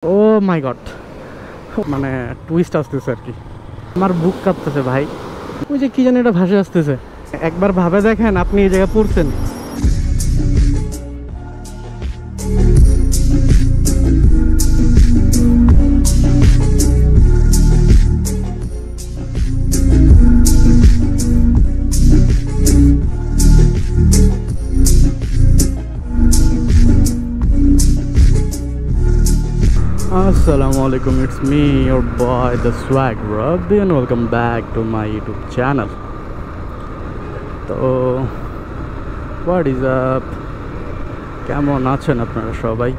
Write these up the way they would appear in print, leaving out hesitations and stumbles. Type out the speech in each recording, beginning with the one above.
ও মাই god, মানে twist আসতেছে আর কি। আমার বুক কাঁপতেছে ভাই। ওই যে কি জানি এটা ভাসে আসতেছে। একবার ভাবে দেখেন আপনি এই জায়গায় পড়ছেন। Assalamualaikum, it's me, your boy, the Swag Rabbi, and welcome back to my YouTube channel. তো হোয়াট ইজ আপ, কেমন আছেন আপনারা সবাই?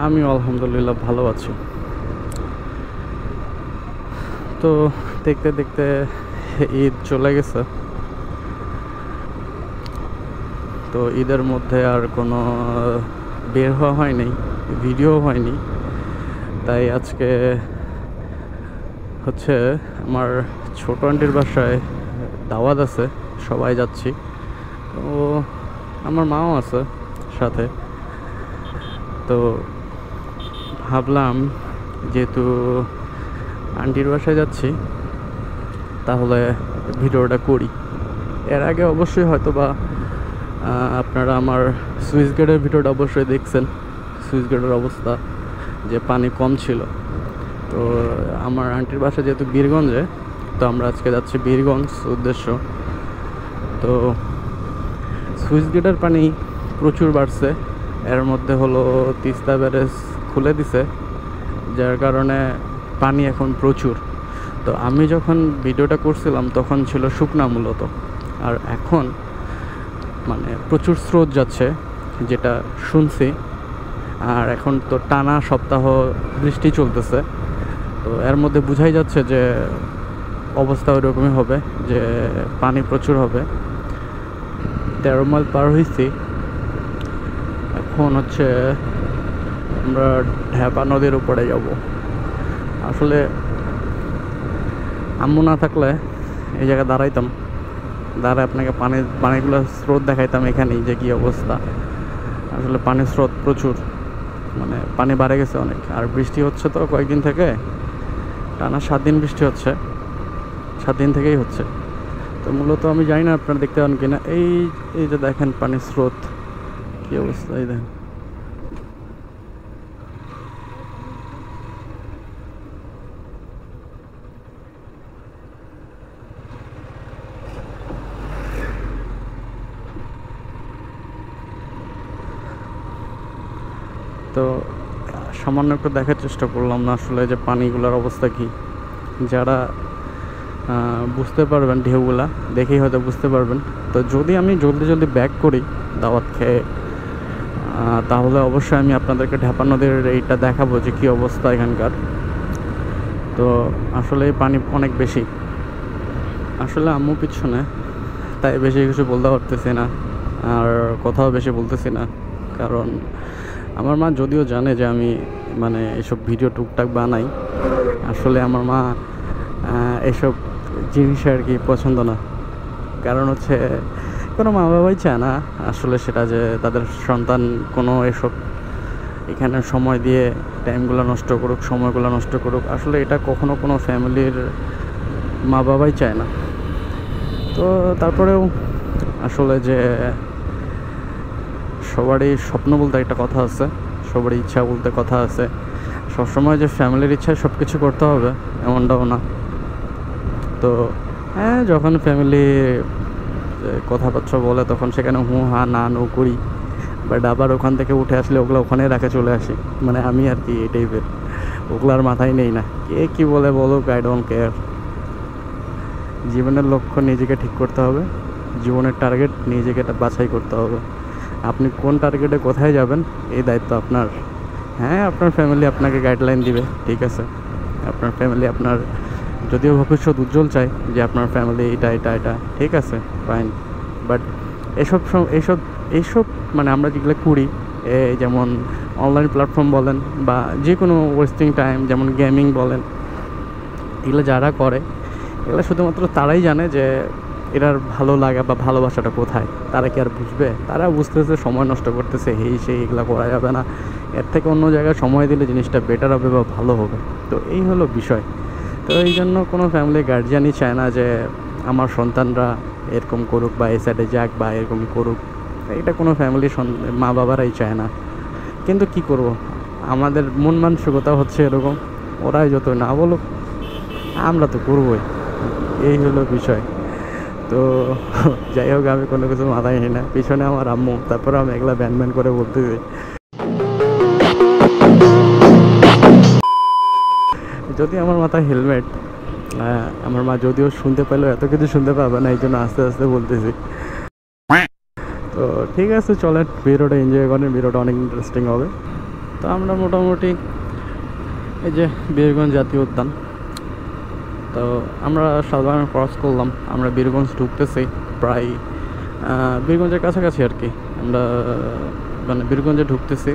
আমি আলহামদুলিল্লাহ ভালো আছি। তো দেখতে দেখতে ঈদ চলে গেছে। তো ঈদের মধ্যে আর কোনো বের হওয়া হয়নি, ভিডিও হয়নি। তাই আজকে হচ্ছে আমার ছোট আন্টির বাসায় দাওয়াত আছে, সবাই যাচ্ছি। তো আমার মাও আছে সাথে। তো ভাবলাম যেহেতু আন্টির বাসায় যাচ্ছি তাহলে ভিডিওটা করি। এর আগে অবশ্যই হয়তো বা আপনারা আমার সুইচ গেটের ভিডিওটা অবশ্যই দেখছেন। সুইচ গেটের অবস্থা যে পানি কম ছিল। তো আমার আন্টির বাসা যেহেতু বীরগঞ্জে, তো আমরা আজকে যাচ্ছি বীরগঞ্জ উদ্দেশ্য। তো সুইচ গেটের পানি প্রচুর বাড়ছে। এর মধ্যে হলো তিস্তা ব্যারেজ খুলে দিছে, যার কারণে পানি এখন প্রচুর। তো আমি যখন ভিডিওটা করছিলাম তখন ছিল শুকনা মূলত, আর এখন মানে প্রচুর স্রোত যাচ্ছে যেটা শুনছি। আর এখন তো টানা সপ্তাহ বৃষ্টি চলতেছে। তো এর মধ্যে বোঝাই যাচ্ছে যে অবস্থা ওইরকমই হবে, যে পানি প্রচুর হবে। 13 মাইল পার হয়েছি। এখন হচ্ছে আমরা ঢাপা নদীর উপরে যাব। আসলে আম্মু না থাকলে এই জায়গায় দাঁড়াইতাম, দাঁড়ায় আপনাকে পানিগুলো স্রোত দেখাইতাম এখানেই যে কী অবস্থা। আসলে পানির স্রোত প্রচুর, মানে পানি বাড়ে গেছে অনেক। আর বৃষ্টি হচ্ছে তো কয়েকদিন থেকে, টানা 7 দিন বৃষ্টি হচ্ছে, 7 দিন থেকেই হচ্ছে। তো মূলত আমি জানি না আপনারা দেখতে পান কিনা, এই যে দেখেন পানির স্রোত কী অবস্থা, এই দেখেন। তো সামান্য একটু দেখার চেষ্টা করলাম না আসলে যে পানিগুলোর অবস্থা কী। যারা বুঝতে পারবেন, ঢেউগুলা দেখেই হয়তো বুঝতে পারবেন। তো যদি আমি জলদি ব্যাক করি দাওয়াত খেয়ে, তাহলে অবশ্যই আমি আপনাদেরকে ঢাপা নদীর এইটা দেখাবো যে কী অবস্থা এখানকার। তো আসলে পানি অনেক বেশি, আসলে আম্মু পিছনে, তাই বেশি কিছু বলতে পারতেছি না, আর কথাও বেশি বলতেছি না। কারণ আমার মা যদিও জানে যে আমি মানে এসব ভিডিও টুকটাক বানাই, আসলে আমার মা এসব জিনিস আর কি পছন্দ না। কারণ হচ্ছে কোনো মা বাবাই চায় না আসলে সেটা, যে তাদের সন্তান কোনো এসব এখানে সময় দিয়ে টাইমগুলো নষ্ট করুক, সময়গুলো নষ্ট করুক। আসলে এটা কখনো কোনো ফ্যামিলির মা বাবাই চায় না। তো তারপরেও আসলে যে সবারই স্বপ্ন বলতে একটা কথা আছে, সবারই ইচ্ছা বলতে কথা আছে। সবসময় যে ফ্যামিলির ইচ্ছায় সব কিছু করতে হবে এমনটাও না। তো হ্যাঁ, যখন ফ্যামিলি কথাবার্তা বলে তখন সেখানে হু হা না নো করি, বাট আবার ওখান থেকে উঠে আসলে ওগুলো ওখানে রাখে চলে আসি। মানে আমি আর কি এই টাইপের, ওগুলার মাথায় নেই না। কে কী বলে বলুক, আই ডোন্ট কেয়ার। জীবনের লক্ষ্য নিজেকে ঠিক করতে হবে, জীবনের টার্গেট নিজেকে বাছাই করতে হবে। আপনি কোন টার্গেটে কোথায় যাবেন এই দায়িত্ব আপনার। হ্যাঁ, আপনার ফ্যামিলি আপনাকে গাইডলাইন দিবে, ঠিক আছে। আপনার ফ্যামিলি আপনার যদিও ভবিষ্যৎ উজ্জ্বল চায় যে আপনার ফ্যামিলি এটা ঠিক আছে, ফাইন। বাট এইসব মানে আমরা যেগুলো করি, যেমন অনলাইন প্ল্যাটফর্ম বলেন বা যে কোনো ওয়েস্টিং টাইম, যেমন গেমিং বলেন, এগুলো যারা করে এগুলো শুধুমাত্র তারাই জানে যে এটার ভালো লাগা বা ভালোবাসাটা কোথায়। তারা কি আর বুঝবে? তারা বুঝতেছে সময় নষ্ট করতেছে, সেই এগুলো করা যাবে না, এর থেকে অন্য জায়গায় সময় দিলে জিনিসটা বেটার হবে বা ভালো হবে। তো এই হলো বিষয়। তো এই জন্য কোনো ফ্যামিলি গার্জিয়ানই চায় না যে আমার সন্তানরা এরকম করুক বা এই সাইডে যাক বা এরকমই করুক। এটা কোনো ফ্যামিলির মা বাবারাই চায় না। কিন্তু কি করব, আমাদের মন মানসিকতা হচ্ছে এরকম, ওরাই যত না বলুক আমরা তো করবই, এই হলো বিষয়। তো যাই হোক, আমি কোনো কিছু মাথায় নিই না, পিছনে আমার আম্মু, তারপরে আমি এগুলা ব্যান করে বলতেছি। যদি আমার মাথায় হেলমেট, আমার মা যদিও শুনতে পেলেও এত কিছু শুনতে পাবে না, এই জন্য আস্তে আস্তে বলতেছি। তো ঠিক আছে, চলেন ভিডিওটা এনজয় করেন, ভিডিওটা অনেক ইন্টারেস্টিং হবে। তো আমরা মোটামুটি এই যে বীরগঞ্জ জাতীয় উদ্যান, তো আমরা সাধারণ ক্রস করলাম, আমরা বীরগঞ্জ ঢুকতেছি প্রায় বীরগঞ্জের কাছাকাছি আর কি, আমরা মানে বীরগঞ্জে ঢুকতেছি।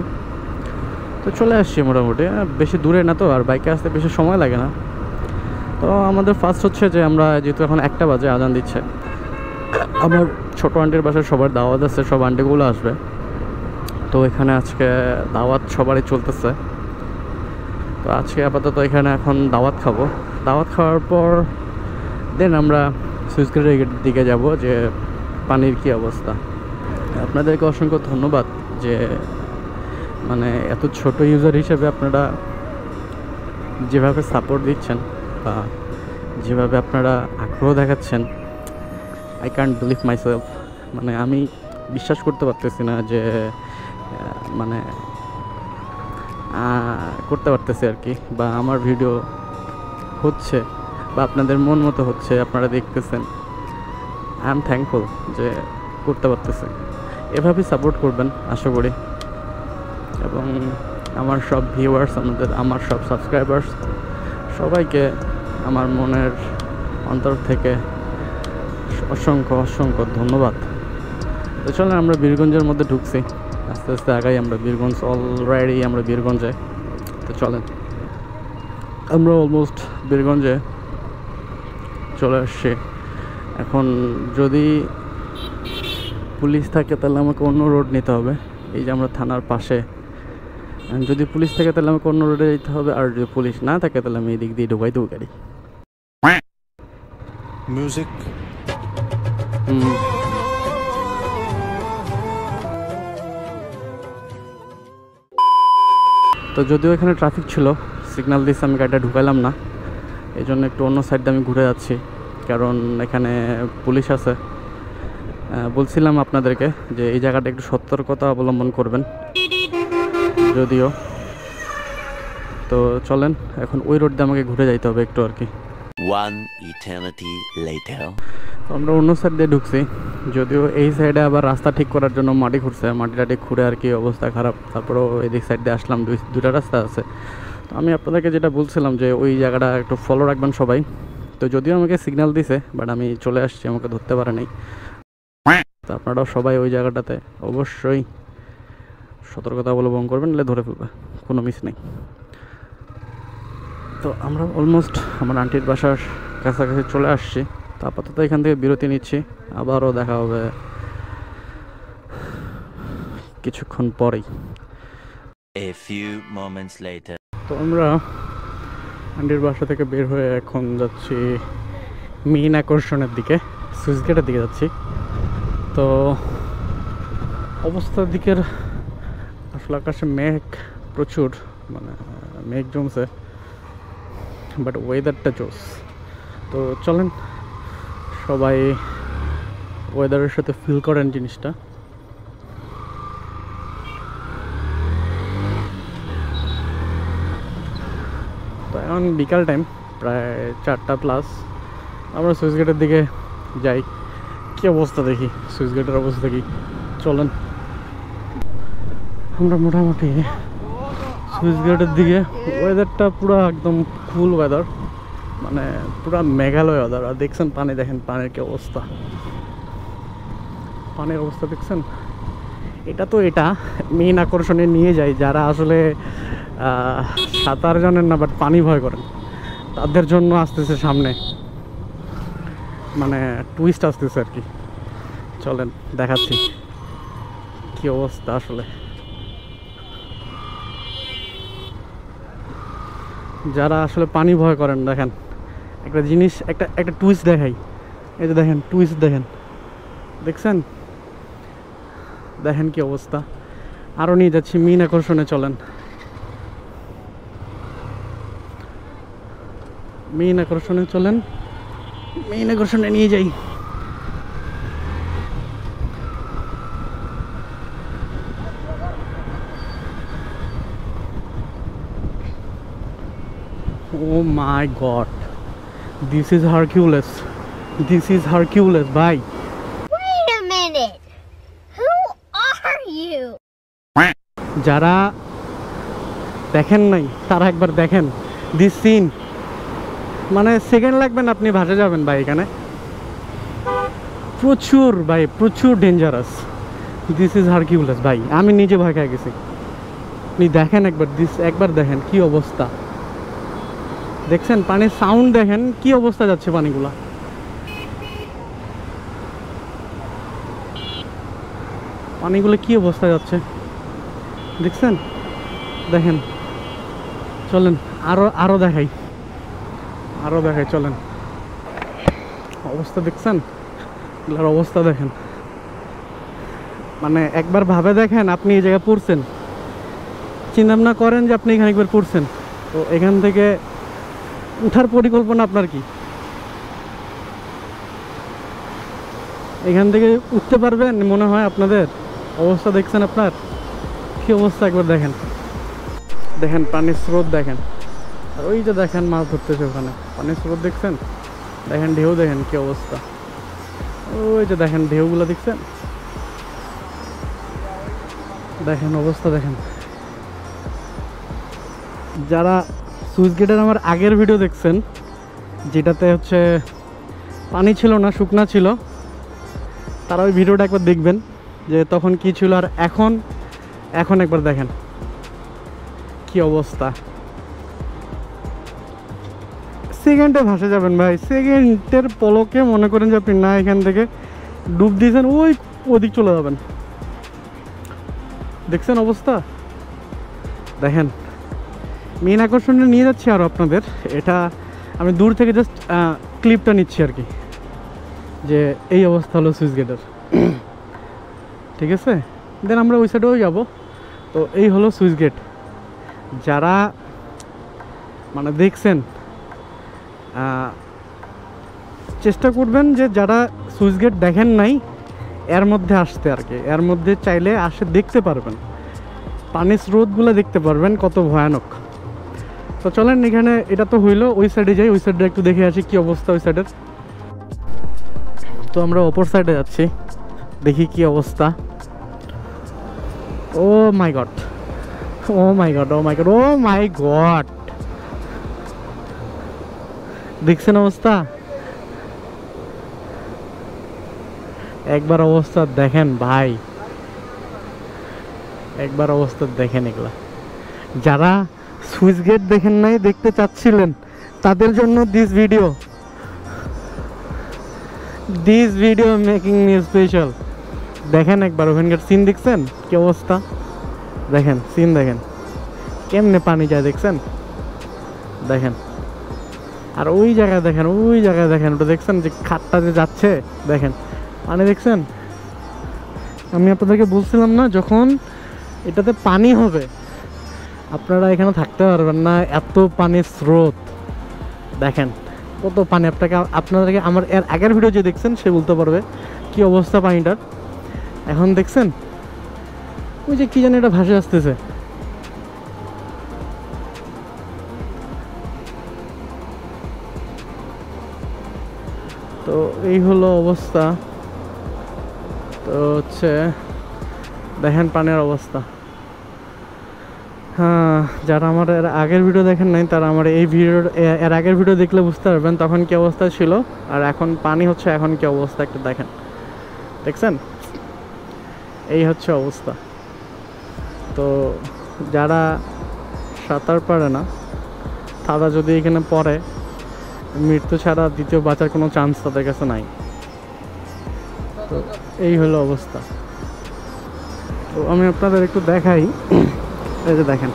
তো চলে আসছি মোটামুটি, বেশি দূরে না তো, আর বাইকে আসতে বেশি সময় লাগে না। তো আমাদের ফার্স্ট হচ্ছে যে আমরা যেহেতু এখন 1টা বাজে, আজান দিচ্ছে, আমার ছোটো আন্টির বাসায় সবার দাওয়াত আছে, সব আন্টিগুলো আসবে। তো এখানে আজকে দাওয়াত সবারই চলতেছে। তো আজকে আপাতত এখানে এখন দাওয়াত খাবো, দাওয়াত খাওয়ার পর দেন আমরা সুইচ গেটের দিকে যাব, যে পানির কি অবস্থা। আপনাদেরকে অসংখ্য ধন্যবাদ যে মানে এত ছোট ইউজার হিসেবে আপনারা যেভাবে সাপোর্ট দিচ্ছেন বা যেভাবে আপনারা আগ্রহ দেখাচ্ছেন, আই ক্যান্ট বিলিভ মাইসেলফ। মানে আমি বিশ্বাস করতে পারতেছি না যে মানে করতে পারতেছি আর কি, বা আমার ভিডিও হচ্ছে বা আপনাদের মন মতো হচ্ছে, আপনারা দেখতেছেন। আই এম থ্যাঙ্কফুল যে করতে পারতেছে। এভাবেই সাপোর্ট করবেন আশা করি। এবং আমার সব ভিউয়ার্স, আমার সব সাবস্ক্রাইবার্স, সবাইকে আমার মনের অন্তর থেকে অসংখ্য অসংখ্য ধন্যবাদ। তো চলেন আমরা বীরগঞ্জের মধ্যে ঢুকছি, আস্তে আস্তে আগাই আমরা বীরগঞ্জ, অলরেডি আমরা বীরগঞ্জে। তো চলেন, আমরা অলমোস্ট বীরগঞ্জে চলে আসছি। এখন যদি পুলিশ থাকে তাহলে আমাকে অন্য রোড নিতে হবে, এই যে আমরা থানার পাশে। যদি পুলিশ থাকে তাহলে আমাকে অন্য রোডে যেতে হবে, আর যদি পুলিশ না থাকে তাহলে আমি এদিক দিয়ে ঢুকাই দেবো গাড়ি। মিউজিক তো যদিও এখানে ট্রাফিক ছিল, সিগন্যাল দিয়েছে, আমি গাড়িটা ঢুকাইলাম না, এই জন্য একটু অন্য সাইডে আমি ঘুরে যাচ্ছি, কারণ এখানে পুলিশ আছে। বলছিলাম আপনাদেরকে যে এই জায়গাটা একটু সতর্কতা অবলম্বন করবেন যদিও। তো চলেন এখন ওই রোড দিয়ে আমাকে ঘুরে যাইতে হবে একটু আর কি। আমরা অন্য সাইড দিয়ে ঢুকছি, যদিও এই সাইডে আবার রাস্তা ঠিক করার জন্য মাটি খুঁড়ছে, মাটিটাটি খুঁড়ে আর কি অবস্থা খারাপ। তারপরেও এদিক সাইড দিয়ে আসলাম, দুটা রাস্তা আছে। তো আমি আপনাদেরকে যেটা বলছিলাম যে ওই জায়গাটা একটু ফলো রাখবেন সবাই। তো যদিও আমাকে সিগন্যাল দিছে, বাট আমি চলে আসছি, আমাকে ধরতে পারে নাই। তো আপনারাও সবাই ওই জায়গাটাতে অবশ্যই সতর্কতা অবলম্বন করবেন, নাহলে ধরে ফেলবে, কোনো মিস নেই। তো আমরা অলমোস্ট আমার আন্টির বাসার কাছাকাছি চলে আসছি। তো আপাতত এখান থেকে বিরতি নিচ্ছি, আবারও দেখা হবে কিছুক্ষণ পরেই। তো আমরা আন্টির বাসা থেকে বের হয়ে এখন যাচ্ছি মেইন আকর্ষণের দিকে, সুইচ গেটের দিকে যাচ্ছি। তো অবস্থার দিকের আসলে আকাশে মেঘ প্রচুর, মানে মেঘ জমছে, বাট ওয়েদারটা জোস। তো চলেন সবাই ওয়েদারের সাথে ফিল করেন জিনিসটা। তো এখন বিকাল টাইম, প্রায় 4টা প্লাস। আমরা সুইচ গেটের দিকে যাই, কী অবস্থা দেখি, সুইচ গেটের অবস্থা কি। চলেন আমরা মোটামুটি সুইচ গেটের দিকে। ওয়েদারটা পুরো একদম কুল ওয়েদার, মানে পুরো মেঘালয় ওয়েদার। আর দেখছেন পানি, দেখেন পানির কি অবস্থা, পানির অবস্থা দেখছেন। এটা মেইন আকর্ষণে নিয়ে যায় যারা আসলে সাঁতার জানেন না বাট পানি ভয় করেন, তাদের জন্য আসতেছে সামনে, মানে টুইস্ট আসতেছে আর কি। চলেন দেখাচ্ছি কি অবস্থা আসলে। যারা আসলে পানি ভয় করেন, দেখেন একটা জিনিস, একটা টুইস্ট দেখাই। এই যে দেখেন, টুইস্ট দেখেন, দেখছেন? দেখেন কি অবস্থা। আরও নিয়ে যাচ্ছি, মীন আকর্ষণে চলেন। মীন আকর্ষণে চলেন, মীন আকর্ষণে নিয়ে যাই। Oh my god, this is Hercules. This is Hercules, bhai. Wait a minute. Who are you? যারা দেখেন নাই তারা একবার দেখেন দিস সিন। মানে সেকেন্ড লাগবেন, আপনি ভাসে যাবেন ভাই। এখানে প্রচুর ভাই, প্রচুর ডেঞ্জারাস। দিস ইজ হারকিউলাস ভাই, আমি নিজে ভয় খেয়ে গেছি। আপনি দেখেন একবার, একবার দেখেন কি অবস্থা। দেখছেন পানির সাউন্ড, দেখেন কি অবস্থা যাচ্ছে পানিগুলা। পানিগুলো কি অবস্থা যাচ্ছে দেখছেন? দেখেন, চলেন আরো দেখাই, চলেন। অবস্থা দেখছেন, এগুলোর অবস্থা দেখেন। মানে একবার ভাবে দেখেন, আপনি এই জায়গায় পড়ছেন, চিন্তা ভাবনা করেন যে আপনি এখানে একবার পড়ছেন, তো এখান থেকে উঠার পরিকল্পনা আপনার কি? এখান থেকে উঠতে পারবেন মনে হয় আপনাদের? অবস্থা দেখছেন আপনার কি অবস্থা, একবার দেখেন। দেখেন পানির স্রোত দেখেন, আর ওই যে দেখেন মাছ ধরতেছে ওখানে, পানির স্রোত দেখছেন? দেখেন ঢেউ, দেখেন কি অবস্থা। ওই যে দেখেন ঢেউগুলো দেখছেন? দেখেন অবস্থা দেখেন। যারা সুইচ গেটের আমার আগের ভিডিও দেখছেন, যেটাতে হচ্ছে পানি ছিল না, শুকনা ছিল, তারা ওই ভিডিওটা একবার দেখবেন যে তখন কি ছিল আর এখন একবার দেখেন কি অবস্থা। সেকেন্ডে ভাসে যাবেন ভাই, সেকেন্ডের পলকে মনে করেন যে আপনি না এখান থেকে ডুব দিয়েছেন, ওদিক চলে যাবেন। দেখছেন অবস্থা? দেখেন মেন আকর্ষণটা নিয়ে যাচ্ছি আরও আপনাদের। এটা আমি দূর থেকে জাস্ট ক্লিপটা নিচ্ছি আর কি, যে এই অবস্থা হলো সুইচ গেটের। ঠিক আছে, দেন আমরা ওই সাইডেও যাব। তো এই হলো সুইচ গেট। যারা মানে দেখছেন, চেষ্টা করবেন যে যারা সুইচ গেট দেখেন নাই এর মধ্যে আসতে আর কি, এর মধ্যে চাইলে আসে দেখতে পারবেন, পানির স্রোতগুলো দেখতে পারবেন কত ভয়ানক। তো চলেন, এখানে এটা তো হইলো, ওই সাইডে যাই, ওই সাইডে একটু দেখে আসি কি অবস্থা ওই সাইডের। তো আমরা অপর সাইডে যাচ্ছি, দেখি কি অবস্থা। ও মাই গড, ও মাই গড, ও মাই গড, ও মাই গড, দেখছেন অবস্থা? একবার অবস্থা দেখেন ভাই, একবার অবস্থা দেখেন। এগুলা যারা সুইচ গেট দেখেন নাই, দেখতে চাচ্ছিলেন, তাদের জন্য this video making me special. দেখেন একবার ওখানকার সিন, দেখছেন কি অবস্থা? দেখেন সিন, দেখেন কেমনে পানি যায়, দেখছেন? দেখেন, আর ওই জায়গায় দেখেন, ওই জায়গায় দেখেন, ওটা দেখছেন যে খাটটা যে যাচ্ছে, দেখেন পানি দেখছেন? আমি আপনাদেরকে বলছিলাম না, যখন এটাতে পানি হবে আপনারা এখানে থাকতে পারবেন না, এত পানির স্রোত। দেখেন কত পানি, আপনাদেরকে আমার এর আগের ভিডিও যে দেখছেন সে বলতে পারবে কি অবস্থা পানিটার। এখন দেখছেন ওই যে কি জানি এটা ভাসে আসতেছে। তো এই হলো অবস্থা। তো হচ্ছে দেখেন পানির অবস্থা। হ্যাঁ, যারা আমার এর আগের ভিডিও দেখেন নাই তারা আমার এই ভিডিওর এর আগের ভিডিও দেখলে বুঝতে পারবেন তখন কি অবস্থা ছিল, আর এখন পানি হচ্ছে এখন কি অবস্থা একটু দেখেন। দেখছেন এই হচ্ছে অবস্থা। তো যারা সাঁতার পারে না তারা যদি এখানে পড়ে, মৃত্যু ছাড়া দ্বিতীয় বাঁচার কোনো চান্স তাদের কাছে নাই। তো এই হলো অবস্থা। তো আমি আপনাদের একটু দেখাই, এই যে দেখেন,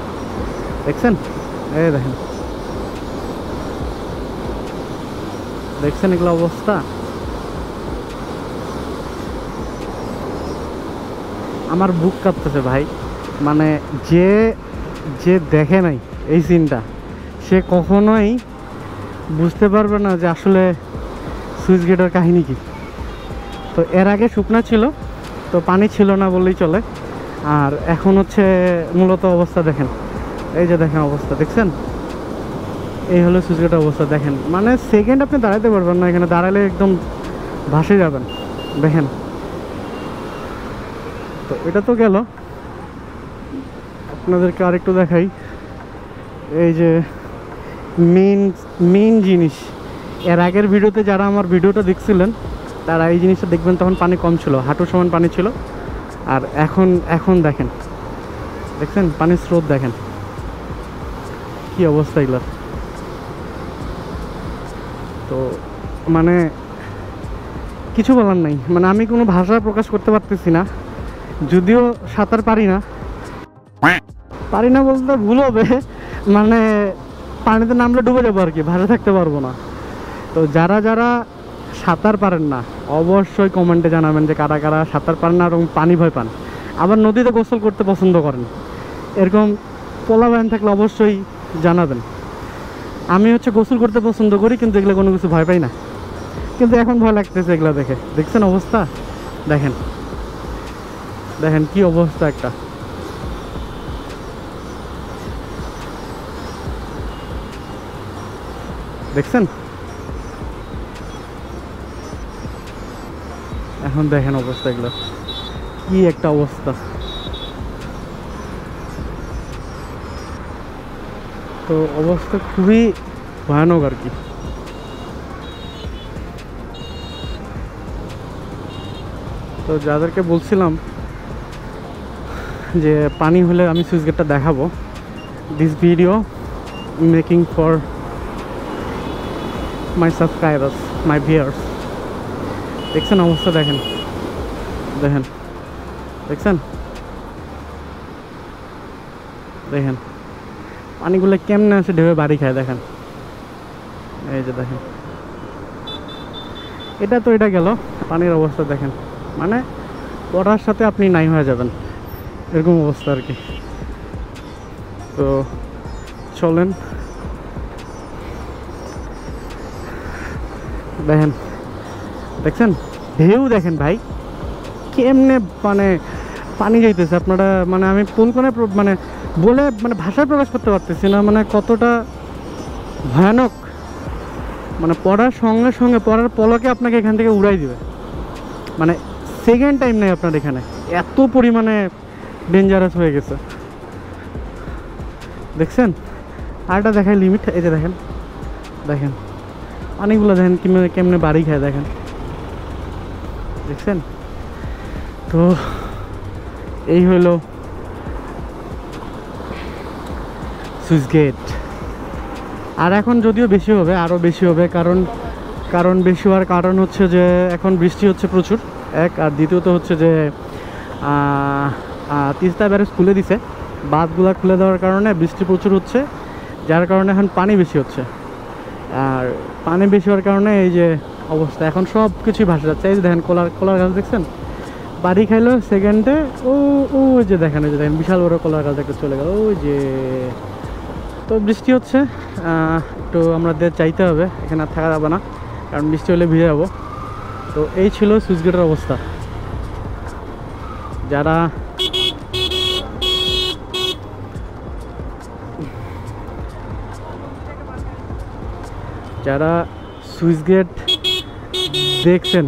দেখছেন? এই দেখেন দেখছেন এগুলো অবস্থা? আমার বুক কাঁপতেছে ভাই। মানে যে যে দেখে নাই এই সিনটা সে কখনোই বুঝতে পারবে না যে আসলে সুইচ গেটের কাহিনী কি। তো এর আগে শুকনা ছিল, তো পানি ছিল না বললেই চলে। আর এখন হচ্ছে মূলত অবস্থা দেখেন, এই যে দেখেন অবস্থা দেখছেন, এই হলো সুইচ গেটের অবস্থা দেখেন। মানে সেকেন্ড আপনি দাঁড়াতে পারবেন না, এখানে দাঁড়ালে একদম ভাসে যাবেন দেখেন। তো এটা তো গেল, আপনাদেরকে আরেকটু দেখাই। এই যে মেইন জিনিস, এর আগের ভিডিওতে যারা আমার ভিডিওটা দেখছিলেন তারা এই জিনিসটা দেখবেন, তখন পানি কম ছিল, হাঁটু সমান পানি ছিল। আর এখন দেখেন, দেখছেন পানির স্রোত দেখেন কি অবস্থা এগুলো। তো মানে কিছু বলার নাই, মানে আমি কোনো ভাষা প্রকাশ করতে পারতেছি না। যদিও সাঁতার পারি না বলতে ভুল হবে, মানে পানিতে নামলে ডুবে যাবো আর কি, ভাষা থাকতে পারবো না। তো যারা সাঁতার পারেন না অবশ্যই কমেন্টে জানাবেন যে কারা কারা সাঁতার পারেন না এবং পানি ভয় পান, আবার নদীতে গোসল করতে পছন্দ করেন, এরকম পোলাবান থাকলে অবশ্যই জানাবেন। আমি হচ্ছে গোসল করতে পছন্দ করি, কিন্তু এগুলো কোনো কিছু ভয় পাই না, কিন্তু এখন ভয় লাগতেছে এগুলো দেখে। দেখছেন অবস্থা দেখেন, দেখেন কি অবস্থা একটা। দেখছেন এখন দেখেন অবস্থা এগুলো কি একটা অবস্থা। তো অবস্থা খুবই ভয়ানক আর কি। তো যাদেরকে বলছিলাম যে পানি হলে আমি সুইচ গেটটা দেখাবো, this video making for my subscribers, my viewers. দেখছেন অবস্থা দেখেন, দেখেন দেখছেন দেখেন পানিগুলো কেমনে আসে ঢেউয়ে বাড়ি খায় দেখেন। এই যে দেখেন, এটা গেল পানির অবস্থা দেখেন, মানে পড়ার সাথে আপনি নাই হয়ে যাবেন এরকম অবস্থা আর কি। তো চলেন দেখেন, দেখছেন ঢেউ দেখেন ভাই কেমনে, মানে পানি যাইতেছে আপনারা, মানে আমি কোন মানে বলে মানে ভাষায় প্রকাশ করতে পারতেছি না, মানে কতটা ভয়ানক। মানে পড়ার সঙ্গে সঙ্গে পড়ার পলকে আপনাকে এখান থেকে উড়াই দিবে, মানে সেকেন্ড টাইম নেই আপনার এখানে, এত পরিমাণে ডেঞ্জারাস হয়ে গেছে। দেখছেন আরেকটা দেখায় লিমিট, এই যে দেখেন, দেখেন পানিগুলো দেখেন কেমনে বাড়ি খায় দেখেন, দেখছেন। তো এই হলো সুইচ গেট। আর এখন যদিও বেশি হবে, আরও বেশি হবে, কারণ বেশি হওয়ার কারণ হচ্ছে যে এখন বৃষ্টি হচ্ছে প্রচুর এক, আর দ্বিতীয়ত হচ্ছে যে তিস্তা ব্যারেজ খুলে দিছে, বাঁধগুলা খুলে দেওয়ার কারণে বৃষ্টি প্রচুর হচ্ছে, যার কারণে এখন পানি বেশি হচ্ছে। আর পানি বেশি হওয়ার কারণে এই যে অবস্থা, এখন সব কিছুই ভাসে যাচ্ছে। এই যে দেখেন কলার গাছ দেখছেন, বাড়ি খাইলো সেকেন্ডে। ওই যে দেখেন, ওই যে দেখেন বিশাল বড় কলার গাছ একটা চলে গেল ওই যে। তো বৃষ্টি হচ্ছে, একটু আমাদের চাইতে হবে, এখানে আর থাকা যাবে না, কারণ বৃষ্টি হলে ভিজে যাবো। তো এই ছিল সুইচ গেটের অবস্থা। যারা সুইচ গেট দেখছেন,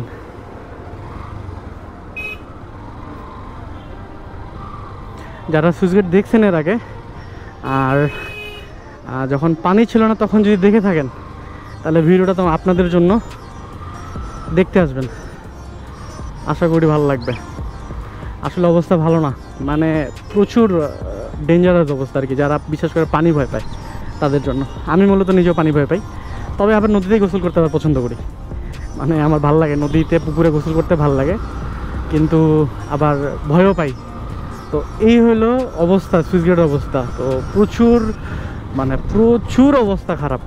এর আগে, আর যখন পানি ছিল না তখন যদি দেখে থাকেন, তাহলে ভিডিওটা তো আপনাদের জন্য দেখতে আসবেন, আশা করি ভালো লাগবে। আসলে অবস্থা ভালো না, মানে প্রচুর ডেঞ্জারাস অবস্থা আর কি, যারা বিশেষ করে পানি ভয় পায় তাদের জন্য। আমি মূলত নিজেও পানি ভয় পাই, তবে আবার নদীতেই গোসল করতে আবার পছন্দ করি, মানে আমার ভালো লাগে নদীতে পুকুরে গোসল করতে ভালো লাগে, কিন্তু আবার ভয়ও পাই। তো এই হলো অবস্থা, সুইচ গেটের অবস্থা। তো প্রচুর অবস্থা খারাপ,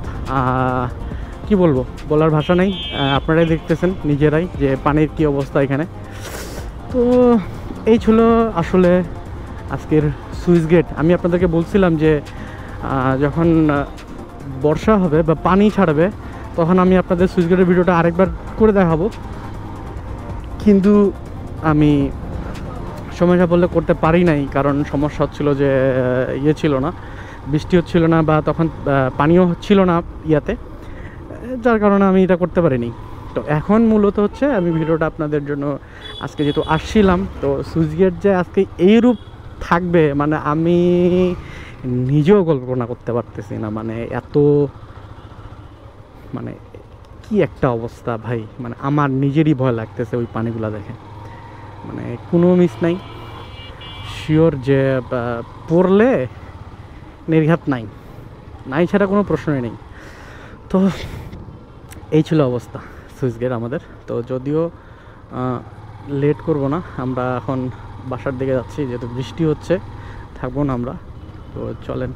কি কি বলবো, বলার ভাষা নেই। আপনারাই দেখতেছেন নিজেরাই যে পানির কি অবস্থা এখানে। তো এই ছিল আসলে আজকের সুইচ গেট। আমি আপনাদেরকে বলছিলাম যে যখন বর্ষা হবে বা পানি ছাড়বে তখন আমি আপনাদের সুইচ গেটের ভিডিওটা আরেকবার করে দেখাবো, কিন্তু আমি সময় বললে করতে পারি নাই, কারণ সমস্যা হচ্ছিল যে ইয়ে ছিল না, বৃষ্টি হচ্ছিল না বা তখন পানিও হচ্ছিল না ইয়াতে, যার কারণে আমি এটা করতে পারিনি। তো এখন মূলত হচ্ছে আমি ভিডিওটা আপনাদের জন্য আজকে যেহেতু আসছিলাম, তো সুইচ গেট যে আজকে এই রূপ থাকবে মানে আমি নিজেও কল্পনা করতে পারতেছি না। মানে এত মানে কি একটা অবস্থা ভাই, মানে আমার নিজেরই ভয় লাগতেছে ওই পানিগুলো দেখে। মানে কোনো মিস নাই, শিওর যে পড়লে নির্ঘাত নাই ছাড়া কোনো প্রশ্নই নেই। তো এই ছিল অবস্থা সুইচ গেট আমাদের। তো যদিও লেট করব না, আমরা এখন বাসার দিকে যাচ্ছি, যেহেতু বৃষ্টি হচ্ছে থাকবো না আমরা। তো চলেন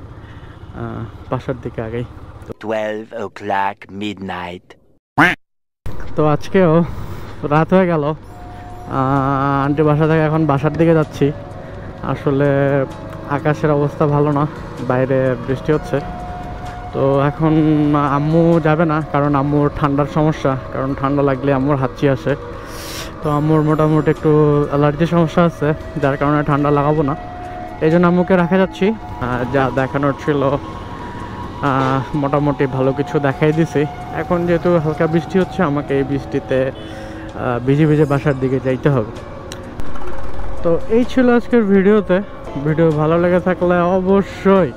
বাসার দিকে আগেই। 12 o'clock midnight. তো আজকেও রাত হয়ে গেল, আন্টি বাসা থেকে এখন বাসার দিকে যাচ্ছি। আসলে আকাশের অবস্থা ভালো না, বাইরে বৃষ্টি হচ্ছে। তো এখন আম্মু যাবে না, কারণ আম্মুর ঠান্ডার সমস্যা, কারণ ঠান্ডা লাগলে আম্মুর হাঁচি আসে। তো আম্মুর মোটামুটি একটু অ্যালার্জির সমস্যা আছে, যার কারণে ঠান্ডা লাগাবো না, এই জন্য আম্মুকে রাখা যাচ্ছি। যা দেখানোর ছিল মোটামুটি ভালো কিছু দেখাই দিছি। এখন যেহেতু হালকা বৃষ্টি হচ্ছে, আমাকে এই বৃষ্টিতে ভিজে ভিজে বাসার দিকে যাইতে হবে। তো এই ছিল আজকের ভিডিওতে। ভিডিও ভালো লেগে থাকলে অবশ্যই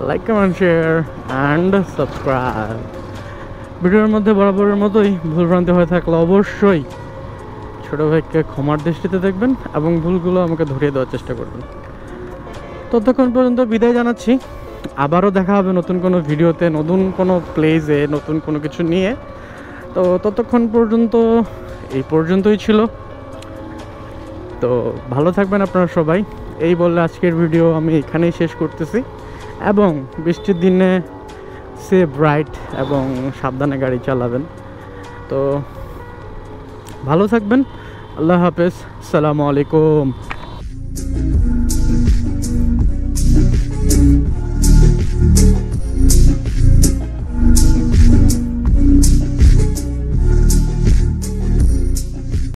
like, comment, share and subscribe. ভিডিওর মধ্যে বরাবরের মতোই ভুলভ্রান্তি হয়ে থাকলে অবশ্যই ছোটো ভাইকে ক্ষমার দৃষ্টিতে দেখবেন এবং ভুলগুলো আমাকে ধরিয়ে দেওয়ার চেষ্টা করবেন। ততক্ষণ পর্যন্ত বিদায় জানাচ্ছি। আবারও দেখা হবে নতুন কোনো ভিডিওতে, নতুন কোনো প্লেসে, নতুন কোনো কিছু নিয়ে। তো ততক্ষণ পর্যন্ত এই পর্যন্তই ছিল। তো ভালো থাকবেন আপনারা সবাই। এই বললে আজকের ভিডিও আমি এখানেই শেষ করতেছি, এবং বৃষ্টির দিনে সেফ রাইড এবং সাবধানে গাড়ি চালাবেন। তো ভালো থাকবেন। আল্লাহ হাফেজ, আসসালামু আলাইকুম।